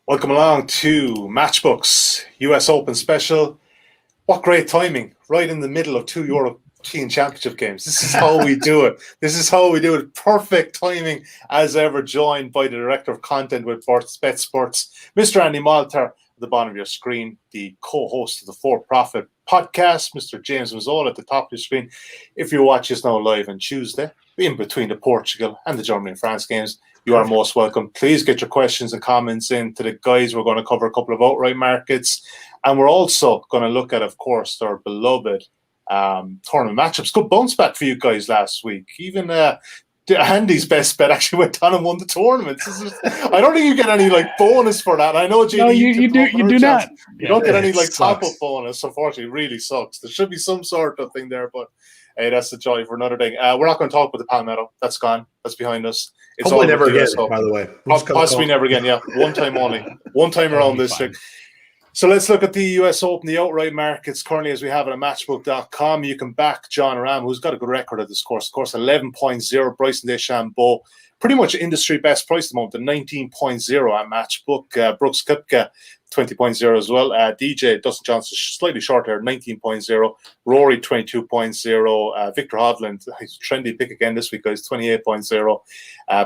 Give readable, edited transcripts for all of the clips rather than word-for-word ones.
Welcome along to Matchbook's US Open special. What great timing, right in the middle of two European Championship games. This is how we do it. Perfect timing as ever, joined by the Director of Content with Bet Sports, Mr. Andy Moiltor, at the bottom of your screen, the co-host of the For Profit podcast, Mr. James Mazzola, at the top of your screen. If you watch us now live on Tuesday, in between the Portugal and the Germany and France games, you are most welcome. Please get your questions and comments in to the guys. We're going to cover a couple of outright markets. And we're also going to look at, of course, our beloved tournament matchups. Good bounce back for you guys last week. Even Andy's best bet actually went on and won the tournament. I don't think you get any bonus for that. I know, JD, no, you do not. You don't get any top-up bonus. Unfortunately, it really sucks. There should be some sort of thing there, but hey, that's the joy for another thing. We're not going to talk about the Palmetto. That's gone. That's behind us. It's hopefully never again, by the way. Possibly never again, yeah. One time only. One time around this thing. So let's look at the US Open, the outright markets currently as we have it at Matchbook.com. You can back John Rahm, who's got a good record at this course. Of course, 11.0, Bryson DeChambeau. Pretty much industry best price at the moment, the 19.0 at Matchbook. Brooks Koepka, 20.0 as well. DJ, Dustin Johnson, slightly short here, 19.0. Rory, 22.0. Victor Hovland, he's a trendy pick again this week, guys, 28.0.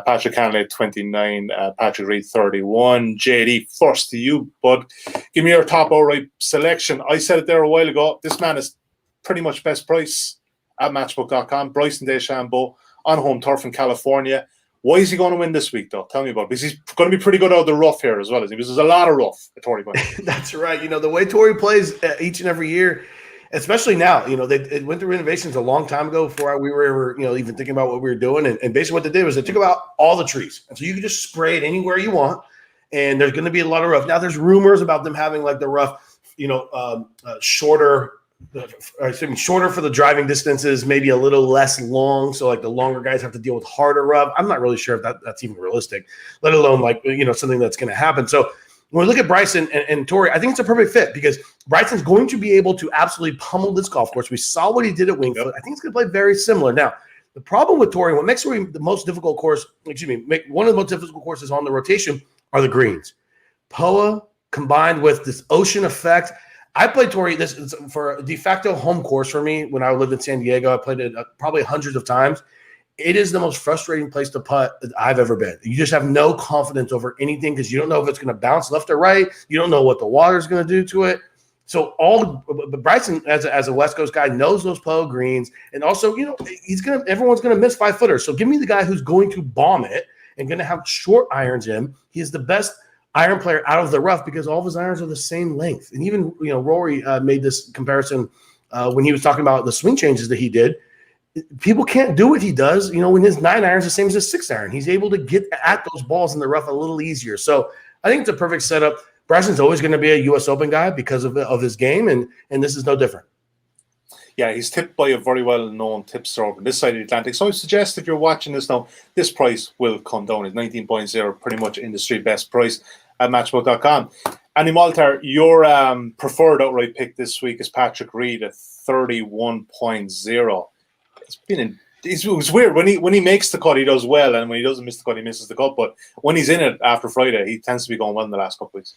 Patrick Cantlay, 29. Patrick Reed, 31. JD, first to you, bud. Give me your top outright selection. I said it there a while ago. This man is pretty much best price at Matchbook.com. Bryson DeChambeau on home turf in California. Why is he going to win this week, though? Tell me about it. Because he's going to be pretty good out of the rough here as well, isn't he? Because there's a lot of rough at Torry Pines. That's right. You know, the way Torry plays each and every year, especially now, you know, they went through renovations a long time ago before we were ever, even thinking about what we were doing. And basically what they did was they took out all the trees. And so you can just spray it anywhere you want. And there's going to be a lot of rough. Now, there's rumors about them having the rough, shorter for the driving distances, maybe a little less long. So the longer guys have to deal with harder rough. I'm not really sure if that's even realistic, let alone something that's going to happen. So when we look at Bryson and Torry, I think it's a perfect fit because Bryson's going to be able to absolutely pummel this golf course. We saw what he did at Wingfoot. Yep. I think it's going to play very similar. Now, the problem with Torry, what makes Torry the most difficult course, one of the most difficult courses on the rotation are the greens. POA combined with this ocean effect. I played Torry. This is for a de facto home course for me when I lived in San Diego. I played it probably hundreds of times. It is the most frustrating place to putt that I've ever been. You just have no confidence over anything because you don't know if it's going to bounce left or right. You don't know what the water is going to do to it. So Bryson, as a West Coast guy, knows those POA greens, and also everyone's going to miss 5-footers. So give me the guy who's going to bomb it and going to have short irons in. He is the best iron player out of the rough because all of his irons are the same length. And even, Rory made this comparison when he was talking about the swing changes that he did. People can't do what he does, when his 9 iron is the same as his 6 iron. He's able to get at those balls in the rough a little easier. So I think it's a perfect setup. Bryson's always going to be a U.S. Open guy because of his game, and this is no different. Yeah, he's tipped by a very well-known tipster over this side of the Atlantic. So I suggest if you're watching this now, this price will come down. It's 19.0, pretty much industry best price at Matchbook.com. Andy Moiltor, your preferred outright pick this week is Patrick Reed at 31.0. It was weird. When he makes the cut, he does well, and when he doesn't miss the cut, he misses the cut. But when he's in it after Friday, he tends to be going well in the last couple of weeks.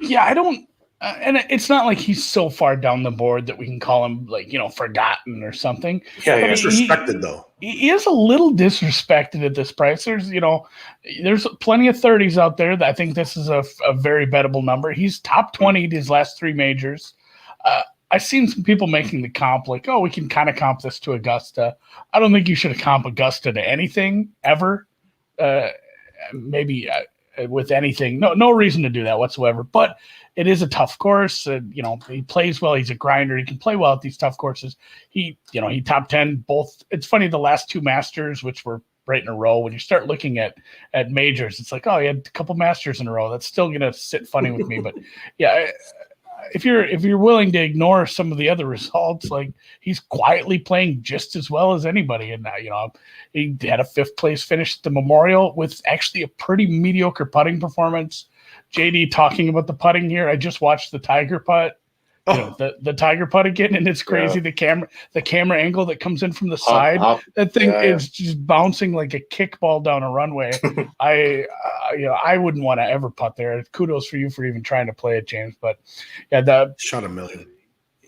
Yeah, I don't and it's not like he's so far down the board that we can call him forgotten or something. Yeah, disrespected though. He is a little disrespected at this price. There's plenty of 30s out there that I think this is a very bettable number. He's top 20 in his last 3 majors. I've seen some people making the comp we can kind of comp this to Augusta. I don't think you should comp Augusta to anything ever. Maybe with anything. No reason to do that whatsoever. But it is a tough course. He plays well. He's a grinder. He can play well at these tough courses. He top 10 both. It's funny, the last 2 Masters, which were right in a row, when you start looking at majors, it's he had a couple Masters in a row. That's still going to sit funny with me. But yeah, if you're willing to ignore some of the other results, he's quietly playing just as well as anybody. And he had a 5th place finish at the Memorial with actually a pretty mediocre putting performance. JD talking about the putting here. I just watched the Tiger putt. the tiger putt again, and it's crazy. Yeah. The camera angle that comes in from the side, that thing is just bouncing like a kickball down a runway. I wouldn't want to ever putt there. Kudos for you for even trying to play it, James. But yeah, shot a million.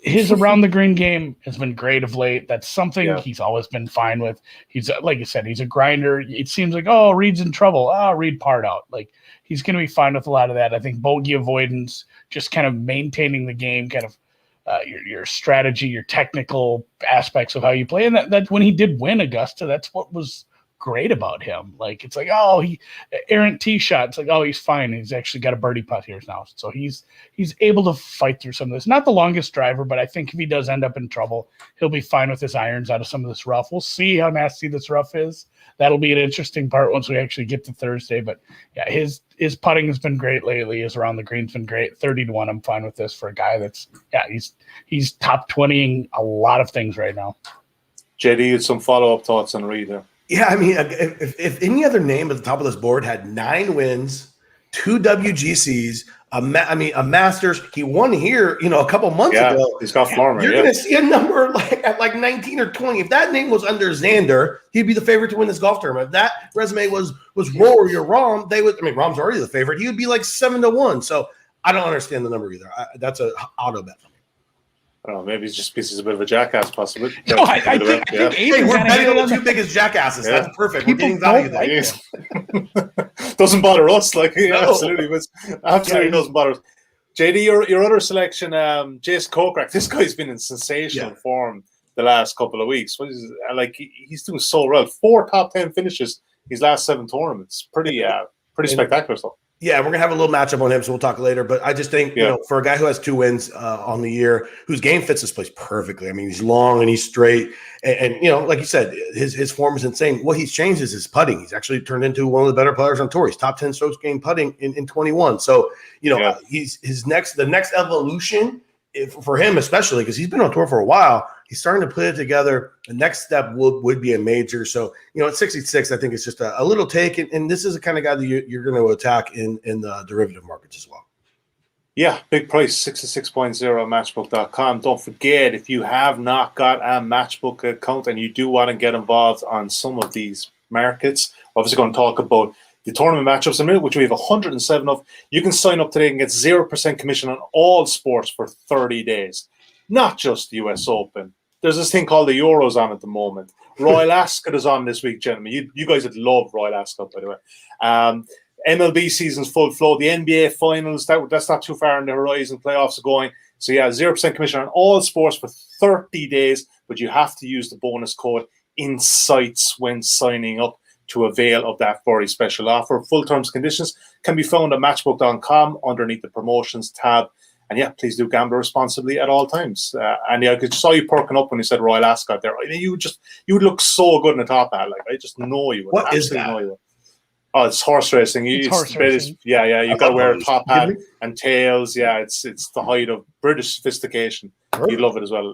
His around the green game has been great of late. That's something he's always been fine with. He's, like you said, he's a grinder. It seems like, Reed's in trouble. Reed part out. Like, he's going to be fine with a lot of that. I think bogey avoidance, just kind of maintaining the game, kind of your strategy, your technical aspects of how you play. And that when he did win Augusta, that's what was great about him. Like, it's like, he errant tee shot. It's like, he's fine. He's actually got a birdie putt here now. So he's able to fight through some of this. Not the longest driver, but I think if he does end up in trouble, he'll be fine with his irons out of some of this rough. We'll see how nasty this rough is. That'll be an interesting part once we actually get to Thursday. But yeah, his putting has been great lately. His around the green's been great. 30-1. I'm fine with this for a guy that's he's top 20ing a lot of things right now. JD, you had some follow-up thoughts on Reed there. Yeah, I mean, if any other name at the top of this board had 9 wins, 2 WGCs, a Masters, he won here, a couple months ago. He's got form. You're going to see a number at 19 or 20. If that name was under Xander, he'd be the favorite to win this golf tournament. If that resume was Rory or Rahm, Rahm's already the favorite. He would be like 7-1. So I don't understand the number either. That's an auto bet. I don't know, maybe it's just because he's a bit of a jackass, possibly. No, I think hey, we're betting on the 2 biggest jackasses. Yeah. That's perfect. We're getting value there. Doesn't bother us. Absolutely doesn't bother us. JD, your other selection, Jace Kokrak. This guy's been in sensational form the last couple of weeks. He's doing so well. 4 top 10 finishes his last 7 tournaments. Pretty spectacular stuff. Yeah, we're going to have a little matchup on him, so we'll talk later. But I just think, for a guy who has 2 wins on the year, whose game fits this place perfectly. I mean, he's long and he's straight. And like you said, his form is insane. What he's changed is his putting. He's actually turned into one of the better players on tour. He's top 10 strokes gained putting in 21. So, he's the next evolution for him, especially because he's been on tour for a while. He's starting to put it together. The next step would be a major. So, at 66, I think it's just a little take. And this is the kind of guy that you're going to attack in the derivative markets as well. Yeah, big price, 66.0 at Matchbook.com. Don't forget, if you have not got a Matchbook account and you do want to get involved on some of these markets, obviously going to talk about the tournament matchups in a minute, which we have 107 of. You can sign up today and get 0% commission on all sports for 30 days. Not just the US Open. There's this thing called the Euros on at the moment. Royal Ascot is on this week, gentlemen. You guys would love Royal Ascot, by the way. MLB season's full flow. The NBA finals, that's not too far on the horizon. Playoffs are going. So, 0% commission on all sports for 30 days, but you have to use the bonus code INSIGHTS when signing up to avail of that very special offer. Full terms and conditions can be found at Matchbook.com underneath the promotions tab. And please do gamble responsibly at all times. And I saw you perking up when you said Royal Ascot there. I mean, you would look so good in the top hat. I just know you would. What is that? Know you would. Oh, it's horse racing. Horse racing. You got to wear a top hat and tails. Yeah, it's the height of British sophistication. You'd love it as well.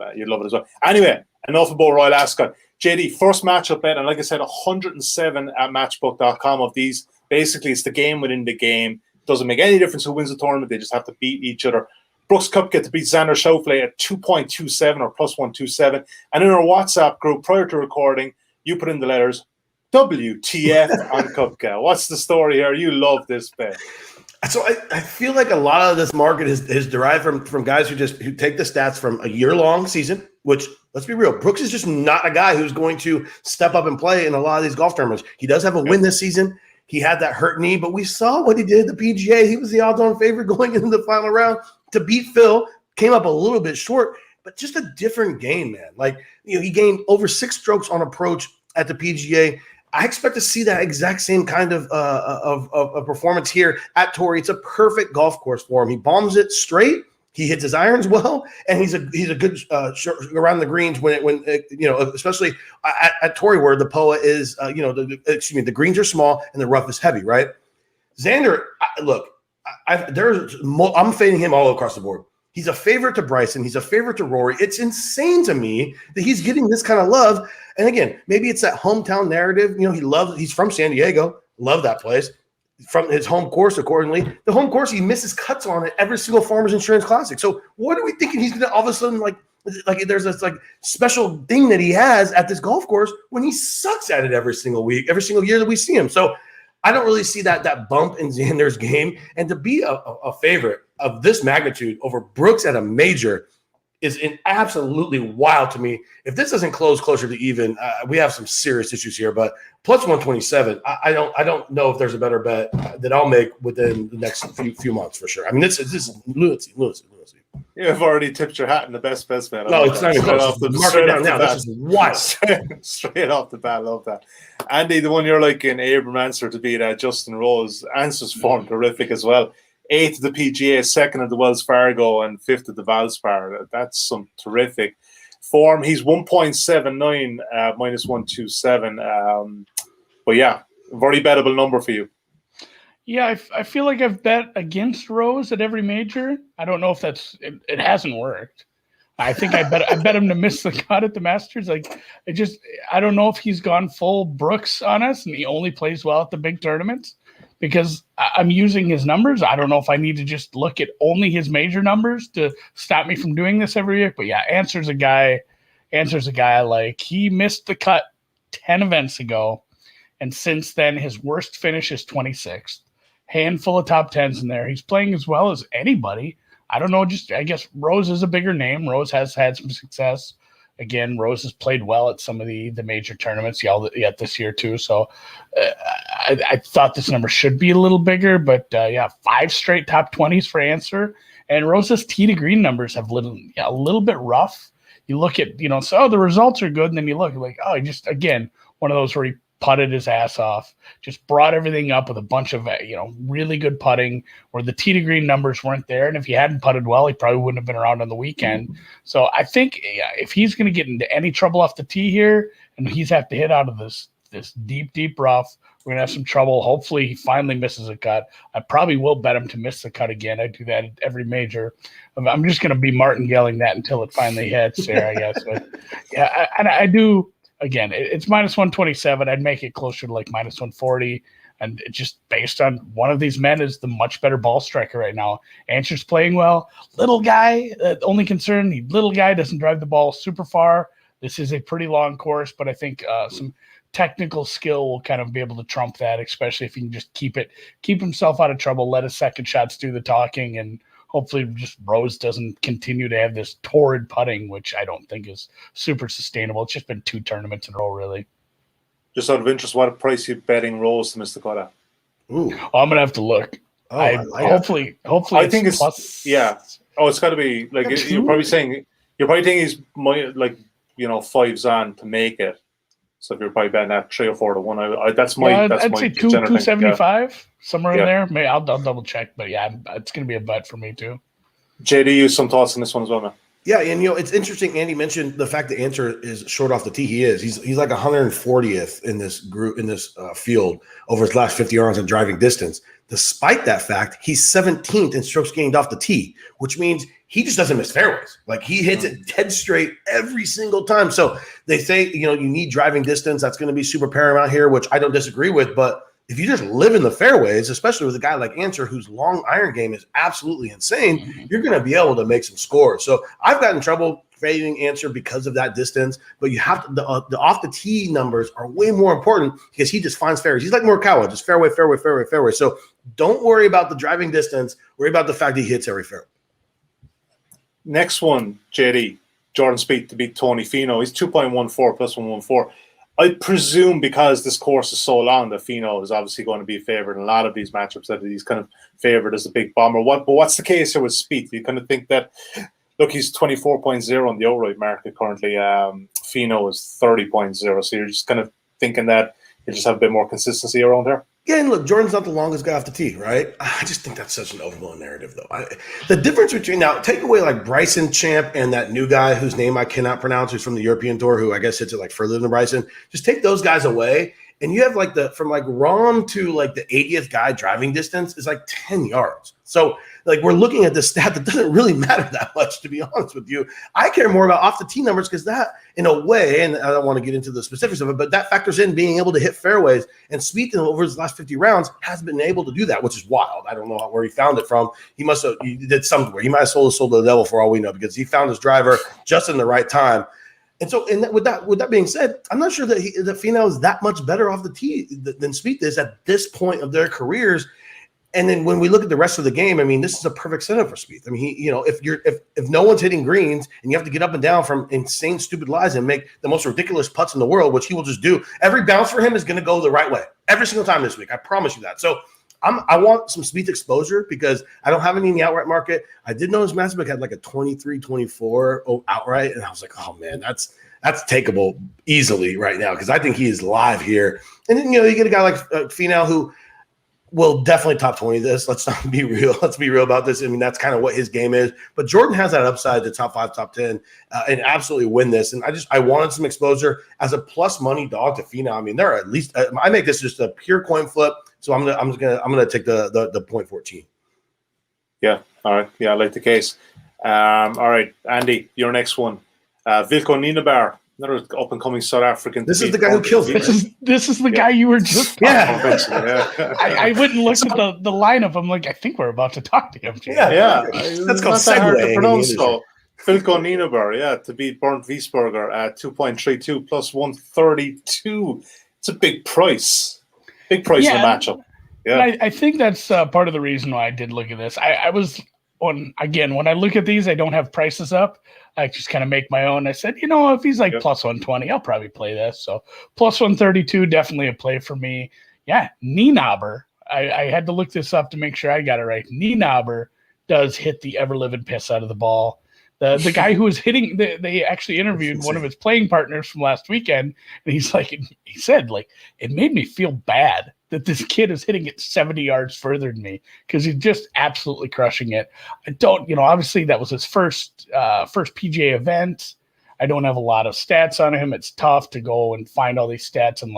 Anyway, enough about Royal Ascot. JD, first matchup bet, and like I said, 107 at Matchbook.com of these. Basically, it's the game within the game. Doesn't make any difference who wins the tournament. They just have to beat each other. Brooks Koepka to beat Xander Schauffele at 2.27 or plus 127. And in our WhatsApp group, prior to recording, you put in the letters WTF on Koepka. What's the story here? You love this bet. So I feel like a lot of this market is derived from guys who take the stats from a year-long season, which, let's be real, Brooks is just not a guy who's going to step up and play in a lot of these golf tournaments. He does have a win this season. He had that hurt knee, but we saw what he did at the PGA. He was the odds-on favorite going into the final round to beat Phil. Came up a little bit short, but just a different game, man. He gained over 6 strokes on approach at the PGA. I expect to see that exact same kind of performance here at Torrey. It's a perfect golf course for him. He bombs it straight. He hits his irons well, and he's a good around the greens when especially at Torrey where the POA is the greens are small and the rough is heavy, right? Xander, I'm fading him all across the board. He's a favorite to Bryson. He's a favorite to Rory. It's insane to me that he's getting this kind of love. And again, maybe it's that hometown narrative. He's from San Diego. Love that place. from his home course, accordingly. The home course, he misses cuts on it every single Farmers Insurance Classic. So what are we thinking he's going to all of a sudden, like there's this like special thing that he has at this golf course when he sucks at it every single week, every single year that we see him. So I don't really see that bump in Xander's game. And to be a favorite of this magnitude over Brooks at a major is absolutely wild to me. If this doesn't close closer to even, we have some serious issues here. But plus 127, I don't know if there's a better bet that I'll make within the next few months for sure. I mean, this is lunacy. You've already tipped your hat in the best bet. No, it's not even close. Mark it down now. This is wild. Straight off the bat, love that. Andy, the one you're like in Abram Ancer to beat Justin Rose. Ancer's form terrific as well. 8th at the PGA, 2nd at the Wells Fargo, and 5th at the Valspar. That's some terrific form. He's 1.79 minus 127. But yeah, very bettable number for you. Yeah, I feel like I've bet against Rose at every major. I don't know if it hasn't worked. I think I bet him to miss the cut at the Masters. Like I don't know if he's gone full Brooks on us and he only plays well at the big tournaments because I'm using his numbers. I don't know if I need to just look at only his major numbers to stop me from doing this every week. But yeah, Ancer's a guy I like. He missed the cut 10 events ago, and since then his worst finish is 26th. Handful of top 10s in there. He's playing as well as anybody. I don't know. I guess Rose is a bigger name. Rose has had some success. Again, Rose has played well at some of the major tournaments yet this year too. So I thought this number should be a little bigger, but 5 straight top 20s for Ancer. And Rose's tee to green numbers have a little bit rough. You look at, so the results are good. And then you look like, just again, one of those where he putted his ass off, just brought everything up with a bunch of, really good putting where the tee to green numbers weren't there. And if he hadn't putted well, he probably wouldn't have been around on the weekend. So I think if he's going to get into any trouble off the tee here and he's have to hit out of this deep, deep rough, we're going to have some trouble. Hopefully he finally misses a cut. I probably will bet him to miss the cut again. I do that at every major. I'm just going to be martingelling that until it finally hits there, I guess. But yeah, I do. Again, it's minus 127. I'd make it closer to like minus 140. And it just based on one of these men is the much better ball striker right now. Ancer's playing well. Little guy, only concern, little guy doesn't drive the ball super far. This is a pretty long course, but I think some technical skill will kind of be able to trump that, especially if he can just keep himself out of trouble, let his second shots do the talking, and hopefully just Rose doesn't continue to have this torrid putting, which I don't think is super sustainable. It's just been 2 tournaments in a row, really. Just out of interest, what price are you betting Rose to miss the cut at? Ooh. I'm going to have to look. Hopefully I think it's plus. Yeah. Oh, it's got to be like you're probably thinking he's 5s on to make it. So if you're probably betting that 3 or 4 to 1, I'd say 275 somewhere in there. Maybe I'll double check, but yeah, it's going to be a bet for me too. JD, you some thoughts on this one as well, man? Yeah, and it's interesting. Andy mentioned the fact that Ancer is short off the tee. He is. He's like 140th in this group field over his last 50 yards on driving distance. Despite that fact, he's 17th in strokes gained off the tee, which means he just doesn't miss fairways. Like he hits it dead straight every single time. So they say, you need driving distance. That's going to be super paramount here, which I don't disagree with. But if you just live in the fairways, especially with a guy like Ancer, whose long iron game is absolutely insane, you're going to be able to make some scores. So I've gotten in trouble fading Ancer because of that distance, but you have to, the off the tee numbers are way more important because he just finds fairways. He's like Morikawa, just fairway, fairway, fairway, fairway. So don't worry about the driving distance. Worry about the fact that he hits every fairway. Next one, JD, Jordan Spieth to beat Tony Finau. He's 2.14 plus 114. I presume because this course is so long that Finau is obviously going to be favored in a lot of these matchups, that he's kind of favored as a big bomber. But what's the case here with Spieth? You kind of think that, look, he's 24.0 on the outright market currently. Finau is 30.0. So you're just kind of thinking that you just have a bit more consistency around here. Yeah, and look, Jordan's not the longest guy off the tee, right? I just think that's such an overblown narrative, though. The difference between now, take away like Bryson Champ and that new guy whose name I cannot pronounce, who's from the European Tour, who I guess hits it like further than Bryson. Just take those guys away, and you have like from like Rom to like the 80th guy driving distance is like 10 yards. So like we're looking at this stat that doesn't really matter that much, to be honest with you. I care more about off the tee numbers because that, in a way, and I don't want to get into the specifics of it, but that factors in being able to hit fairways. And Spieth over his last 50 rounds has been able to do that, which is wild. I don't know where he found it from. He did somewhere. He might have sold to the devil for all we know, because he found his driver just in the right time. And so, with that being said, I'm not sure that Finau is that much better off the tee than Spieth is at this point of their careers. And then when we look at the rest of the game, I mean, this is a perfect setup for Spieth. I mean, if no one's hitting greens and you have to get up and down from insane, stupid lies and make the most ridiculous putts in the world, which he will just do, every bounce for him is going to go the right way every single time this week. I promise you that. So I want some Spieth exposure because I don't have any in the outright market. I did notice Mazzola had like a 23-24 outright, and I was like, oh man, that's takeable easily right now because I think he is live here. And then you get a guy like Finau who will definitely top 20 this. Let's not be real. Let's be real about this. I mean, that's kind of what his game is. But Jordan has that upside to top 5, top 10, and absolutely win this. And I wanted some exposure as a plus money dog to Finau. I mean, there are at least I make this just a pure coin flip. So I'm gonna take the 0.14. Yeah. All right. Yeah, I like the case. All right, Andy, your next one. Vilko Nienaber, another up and coming South African. This is the guy who killed it. This is the guy you were just I went and looked at the lineup. I'm like, I think we're about to talk to him. Yeah. That's called segue. Vilko Nienaber, to beat Bernd Wiesberger at 2.32 plus 132. It's a big price. Big price in the matchup. Yeah, I think that's part of the reason why I did look at this. I was when I look at these, I don't have prices up. I just kind of make my own. I said, if he's like plus 120, I'll probably play this. So plus 132, definitely a play for me. Yeah, Nienaber. I had to look this up to make sure I got it right. Nienaber does hit the ever-living piss out of the ball. The guy who was hitting, they actually interviewed one of his playing partners from last weekend, and he said, it made me feel bad that this kid is hitting it 70 yards further than me because he's just absolutely crushing it. I don't, obviously that was his first PGA event. I don't have a lot of stats on him. It's tough to go and find all these stats and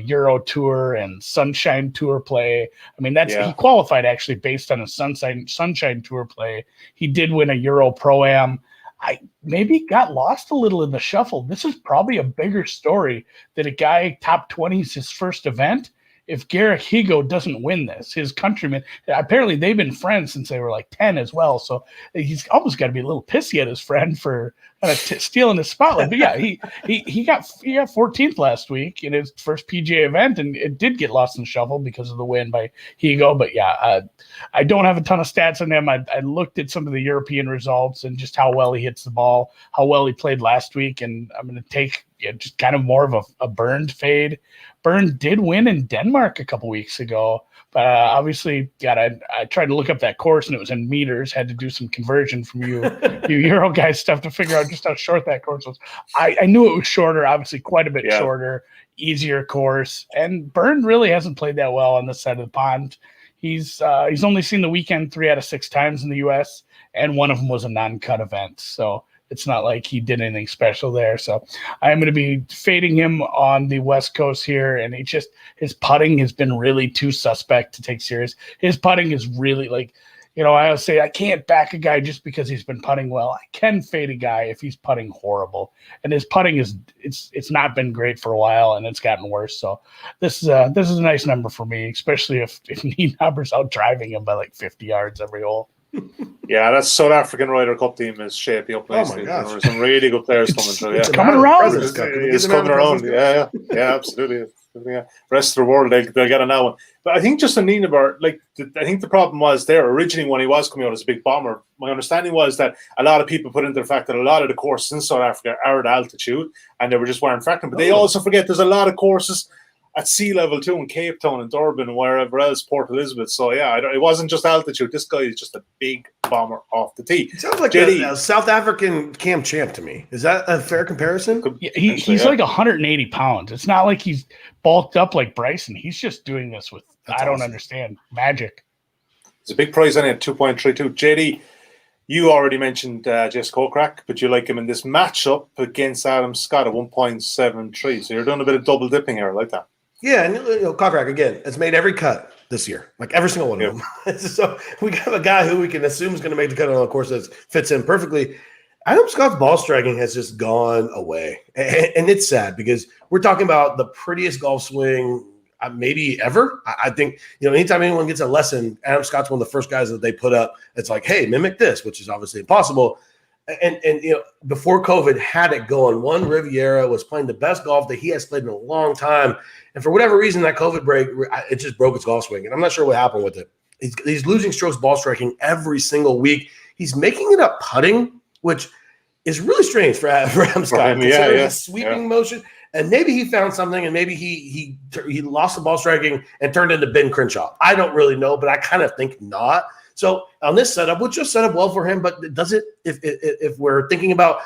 Euro Tour and Sunshine Tour play. I mean, he qualified actually based on a Sunshine Tour play. He did win a Euro Pro-Am. I maybe got lost a little in the shuffle. This is probably a bigger story that a guy top 20 is his first event. If Garrick Higo doesn't win this, his countryman, apparently they've been friends since they were like 10 as well. So he's almost got to be a little pissy at his friend for kind of stealing his spotlight. But yeah, he got 14th last week in his first PGA event, and it did get lost in the shuffle because of the win by Higo. But yeah, I don't have a ton of stats on him. I looked at some of the European results and just how well he hits the ball, how well he played last week, and I'm going to take just kind of more of a Bernd fade. Bernd did win in Denmark a couple weeks ago, but obviously, I tried to look up that course and it was in meters. Had to do some conversion from you Euro guys stuff to figure out just how short that course was. I knew it was shorter, obviously quite a bit shorter, easier course. And Bernd really hasn't played that well on this side of the pond. He's only seen the weekend 3 out of 6 times in the U.S. and one of them was a non-cut event. So it's not like he did anything special there. So I'm going to be fading him on the West Coast here. And his putting has been really too suspect to take serious. His putting is really I always say I can't back a guy just because he's been putting well. I can fade a guy if he's putting horrible. And his putting it's not been great for a while and it's gotten worse. So this is a nice number for me, especially if Nienaber's out driving him by like 50 yards every hole. Yeah, that South African Ryder Cup team is shaping up nicely. There's some really good players coming through. Yeah. It's coming around. It's coming around. Yeah, absolutely. Yeah. The rest of the world, they'll get it now. But I think just in Nienaber, I think the problem was there originally when he was coming out as a big bomber. My understanding was that a lot of people put into the fact that a lot of the courses in South Africa are at altitude and they weren't factoring. But they also forget there's a lot of courses at sea level too in Cape Town and Durban and wherever else, Port Elizabeth. So yeah, it wasn't just altitude. This guy is just a big bomber off the tee. It sounds like a South African Cam Champ to me. Is that a fair comparison? He's like 180 pounds. It's not like he's bulked up like Bryson. He's just doing this with I don't understand magic. It's a big prize on it, 2.32. JD, you already mentioned Jess Kokrak, but you like him in this matchup against Adam Scott at 1.73. So you're doing a bit of double dipping here. I like that. Yeah, and Kokrak again has made every cut this year, like every single one of them. So we have a guy who we can assume is going to make the cut on a course that fits in perfectly. Adam Scott's ball striking has just gone away, and it's sad because we're talking about the prettiest golf swing maybe ever. I think anytime anyone gets a lesson, Adam Scott's one of the first guys that they put up. It's like, hey, mimic this, which is obviously impossible. And before COVID had it going, one Riviera was playing the best golf that he has played in a long time. And for whatever reason, that COVID break, it just broke his golf swing. And I'm not sure what happened with it. He's losing strokes ball striking every single week. He's making it up putting, which is really strange for Adam Scott. Yeah. Sweeping motion. And maybe he found something, and maybe he lost the ball striking and turned into Ben Crenshaw. I don't really know, but I kind of think not. So on this setup, which just set up well for him, but does it if we're thinking about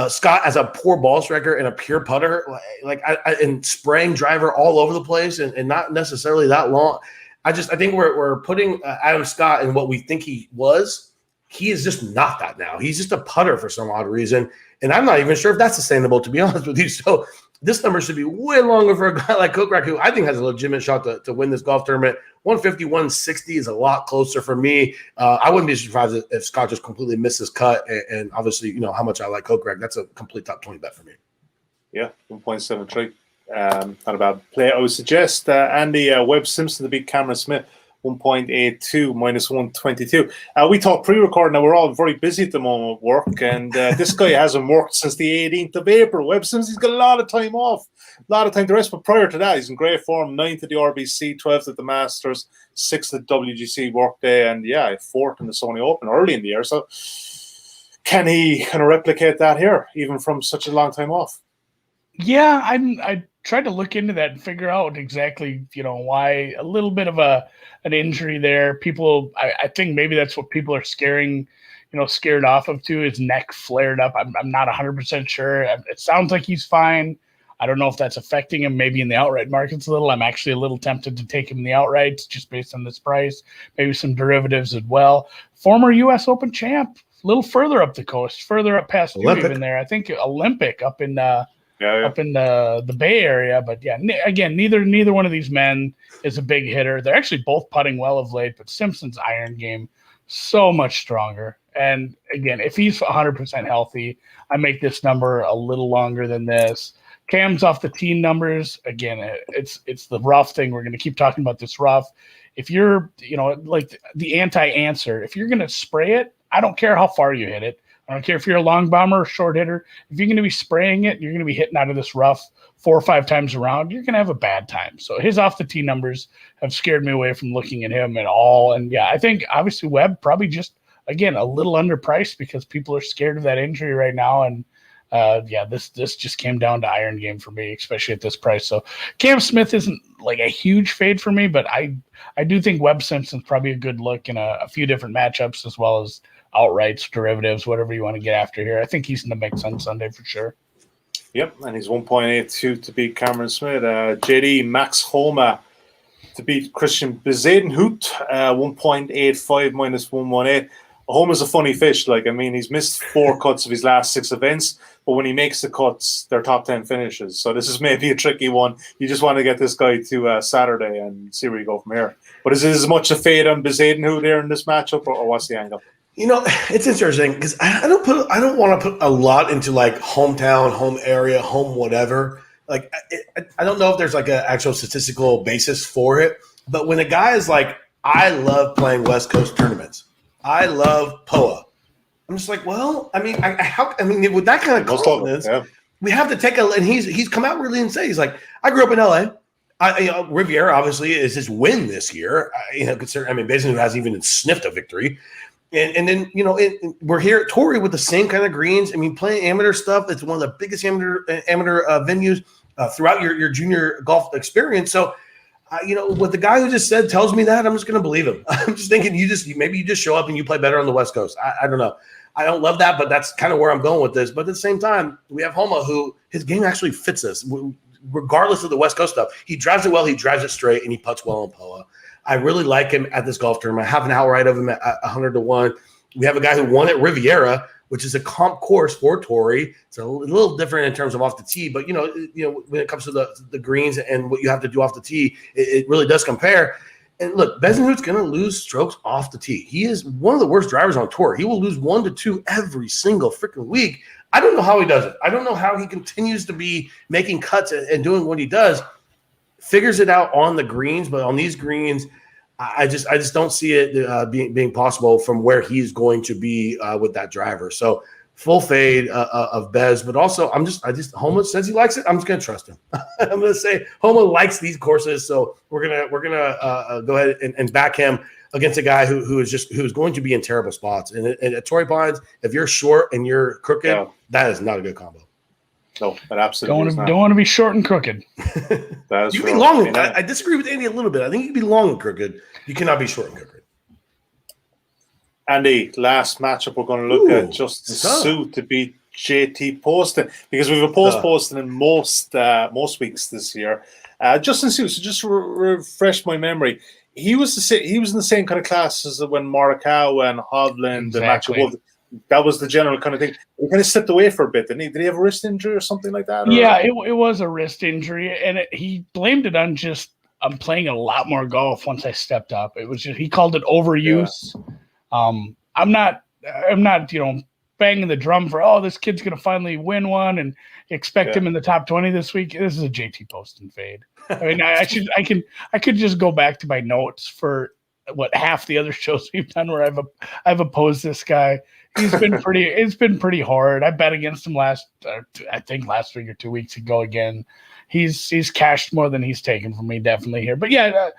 Scott as a poor ball striker and a pure putter, and spraying driver all over the place and not necessarily that long? I think we're putting Adam Scott in what we think he was. He is just not that now. He's just a putter for some odd reason, and I'm not even sure if that's sustainable, to be honest with you. So this number should be way longer for a guy like Kokrak, who I think has a legitimate shot to win this golf tournament. 150, 160 is a lot closer for me. I wouldn't be surprised if Scott just completely missed his cut. And obviously, how much I like Kokrak. That's a complete top 20 bet for me. Yeah, 1.73. Not a bad play. I would suggest Andy Webb Simpson to beat Cameron Smith. 1.82 minus 122. We talk pre-recording. Now we're all very busy at the moment with work, and this guy hasn't worked since the 18th of April. Webb Simpson, he's got a lot of time off, a lot of time to rest. But prior to that, he's in great form. 9th at the RBC, 12th at the Masters, 6th at WGC Workday, and 4th in the Sony Open early in the year. So can he kind of replicate that here, even from such a long time off? Yeah, I tried to look into that and figure out exactly, why a little bit of an injury there. People, I think maybe that's what people are scared off of too. His neck flared up. I'm not 100% sure. It sounds like he's fine. I don't know if that's affecting him maybe in the outright markets a little. I'm actually a little tempted to take him in the outrights just based on this price, maybe some derivatives as well. Former U.S. Open champ, a little further up the coast, further up past you even there. I think Olympic up in up in the Bay Area. But again, neither one of these men is a big hitter. They're actually both putting well of late, but Simpson's iron game so much stronger. And again, if he's 100% healthy, I make this number a little longer than this. Cam's off the tee numbers. Again, it's the rough thing. We're going to keep talking about this rough. If you're, like the anti-Ancer, if you're going to spray it, I don't care how far you hit it. I don't care if you're a long bomber or short hitter. If you're going to be spraying it, you're going to be hitting out of this rough 4 or 5 times around, you're going to have a bad time. So his off the tee numbers have scared me away from looking at him at all. And I think obviously Webb probably just, again, a little underpriced because people are scared of that injury right now. And this just came down to iron game for me, especially at this price. So Cam Smith isn't like a huge fade for me, but I do think Webb Simpson's probably a good look in a few different matchups as well as outrights, derivatives, whatever you want to get after here. I think he's in the mix on Sunday for sure. Yep, and he's 1.82 to beat Cameron Smith. JD Max Homa to beat Christian Bezuidenhout, 1.85 minus 118. Homa's a funny fish. He's missed 4 cuts of his last 6 events, but when he makes the cuts, they're top 10 finishes. So this is maybe a tricky one. You just want to get this guy to Saturday and see where you go from here. But is it as much a fade on Bezuidenhout there in this matchup, or what's the angle? It's interesting because I don't want to put a lot into like hometown, home area, home whatever. I don't know if there's like an actual statistical basis for it. But when a guy is like, I love playing West Coast tournaments, I love POA. I'm just like, well, with that kind of confidence, we have to take and he's come out really and say he's like, I grew up in LA. Riviera obviously is his win this year. Basically hasn't even sniffed a victory. And then, we're here at Torrey with the same kind of greens. Playing amateur stuff. It's one of the biggest amateur venues throughout your junior golf experience. So, what the guy who just said tells me that, I'm just going to believe him. I'm just thinking maybe you just show up and you play better on the West Coast. I don't know. I don't love that, but that's kind of where I'm going with this. But at the same time, we have Homa, who his game actually fits us, regardless of the West Coast stuff. He drives it well, he drives it straight, and he putts well on POA. I really like him at this golf tournament. I have an outright of him at 100 to 1. We have a guy who won at Riviera which is a comp course for Torry. It's a little different in terms of off the tee, but when it comes to the greens and what you have to do off the tee, it really does compare. And look, Bezuidenhout's going to lose strokes off the tee. He is one of the worst drivers on tour. He will lose 1 to 2 every single freaking week. I don't know how he does it. I don't know how he continues to be making cuts and doing what he does. Figures it out on the greens, but on these greens, I just don't see it being possible from where he's going to be with that driver. So full fade of Bez, but also Homa says he likes it. I'm just gonna trust him. I'm gonna say Homa likes these courses, so we're gonna go ahead and back him against a guy who's going to be in terrible spots. And at Torry Pines, if you're short and you're crooked, that is not a good combo. No, that absolutely don't want to be short and crooked. That is you can be long. I disagree with Andy a little bit. I think you can be long and crooked. You cannot be short and crooked. Andy, last matchup we're going to look at, just Sue to beat JT Poston, because we have a Poston in most weeks this year. Justin Sue, so just refresh my memory. He was in the same kind of class as when Morikawa and Hovland Exactly. and Matchbook. That was the general kind of thing. He kind of stepped away for a bit, didn't he? Did he have a wrist injury or something like that? Yeah, it was a wrist injury, and he blamed it on just I'm playing a lot more golf once I stepped up. It was just he called it overuse. Yeah. I'm not banging the drum for this kid's gonna finally win one and expect him in the top 20 this week. This is a JT Poston fade. I mean, I could just go back to my notes for what half the other shows we've done where I've opposed this guy. It's been pretty hard. I bet against him last week or 2 weeks ago again. He's cashed more than he's taken from me definitely here. But yeah,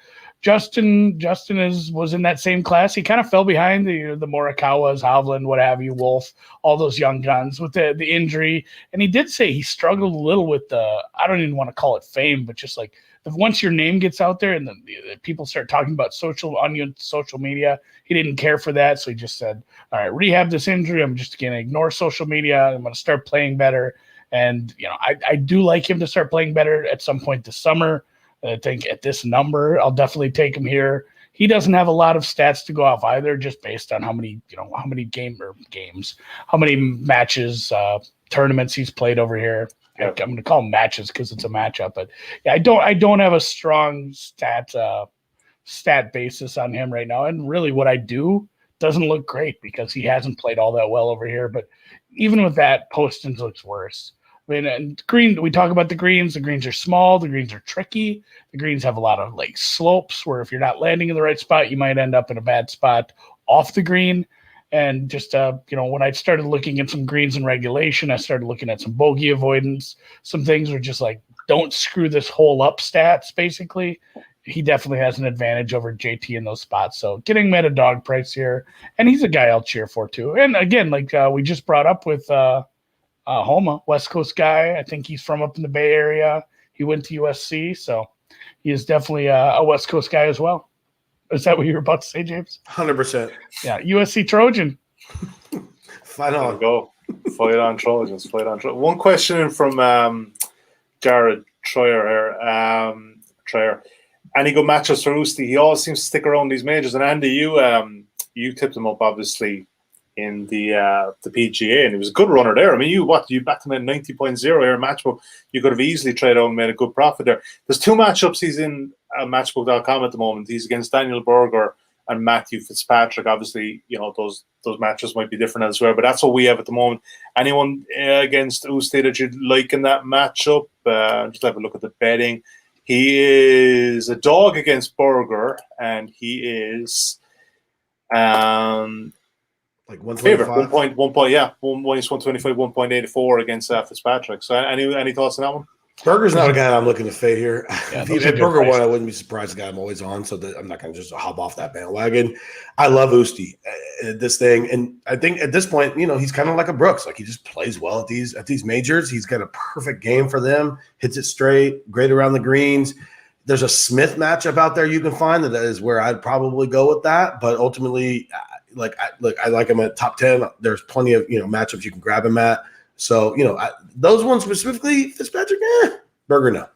Justin was in that same class. He kind of fell behind the Morikawas, Hovland, what have you, Wolf, all those young guns with the injury. And he did say he struggled a little with I don't even want to call it fame, but just like once your name gets out there and the people start talking about on your social media, he didn't care for that. So he just said, all right, rehab this injury. I'm just going to ignore social media. I'm going to start playing better. And, I do like him to start playing better at some point this summer. I think at this number, I'll definitely take him here. He doesn't have a lot of stats to go off either, just based on how many matches, tournaments he's played over here. I'm going to call them matches because it's a matchup, but yeah, I don't have a strong stat basis on him right now. And really what I do doesn't look great because he hasn't played all that well over here. But even with that, Poston's looks worse. I mean, and green, we talk about the greens. The greens are small. The greens are tricky. The greens have a lot of slopes where if you're not landing in the right spot, you might end up in a bad spot off the green. And just, when I started looking at some greens in regulation, I started looking at some bogey avoidance. Some things were just don't screw this hole up stats, basically. He definitely has an advantage over JT in those spots. So getting him at a dog price here. And he's a guy I'll cheer for, too. And again, we just brought up with Homa, West Coast guy. I think he's from up in the Bay Area. He went to USC. So he is definitely a West Coast guy as well. Is that what you were about to say, James? 100%. Yeah, USC Trojan. Finau. Go. Fight on Trojans. One question in from Jared Troyer here. Troyer. Any good matchups for Usti? He always seems to stick around these majors. And Andy, you tipped him up, obviously, in the PGA, and he was a good runner there. I mean, you backed him at 90.0 here Matchbook. You could have easily traded out and made a good profit there. There's 2 matchups he's in Matchbook.com at the moment. He's against Daniel Berger and Matthew Fitzpatrick. Obviously, those matches might be different elsewhere, but that's what we have at the moment. Anyone against Usti that you'd like in that matchup? Just have a look at the betting. He is a dog against Berger, and he is like 125. Favorite, 1 point, yeah. He's 125, 1.84 against Fitzpatrick. So any thoughts on that one? Berger's not a guy I'm looking to fade here. Yeah, if Berger won, I wouldn't be surprised. The guy I'm always on, so I'm not going to just hop off that bandwagon. I love Usti, this thing, and I think at this point, he's kind of like a Brooks. He just plays well at these majors. He's got a perfect game for them. Hits it straight, great around the greens. There's a Smith matchup out there you can find that is where I'd probably go with that, but ultimately. I like him at top 10. There's plenty of matchups you can grab him at. So those ones specifically, Fitzpatrick, Berger, no.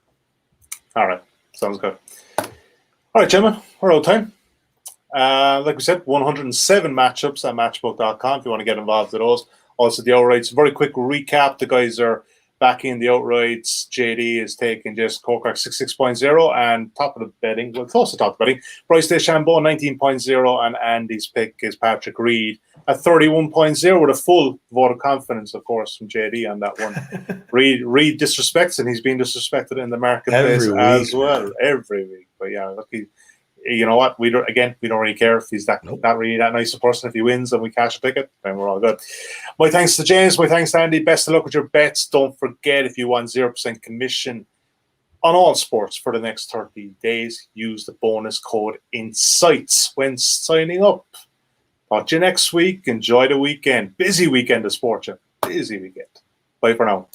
All right, sounds good. All right, gentlemen, we're out of time. Like we said, 107 matchups at Matchbook.com if you want to get involved with those. Also, the outrights. Very quick recap. The guys are back in the outrights. JD is taking just Kokrak 66.0 and top of the betting. Well, close to top of the betting. Bryce DeChambeau 19.0 and Andy's pick is Patrick Reed at 31.0 with a full vote of confidence, of course, from JD on that one. Reed disrespects, and he's being disrespected in the marketplace as well every week. But yeah, look, you know what? We don't really care if he's not really that nice a person. If he wins and we cash a ticket, then we're all good. My thanks to James. My thanks to Andy. Best of luck with your bets. Don't forget, if you want 0% commission on all sports for the next 30 days, use the bonus code INSIGHTS when signing up. Talk to you next week. Enjoy the weekend. Busy weekend of sport, busy weekend. Bye for now.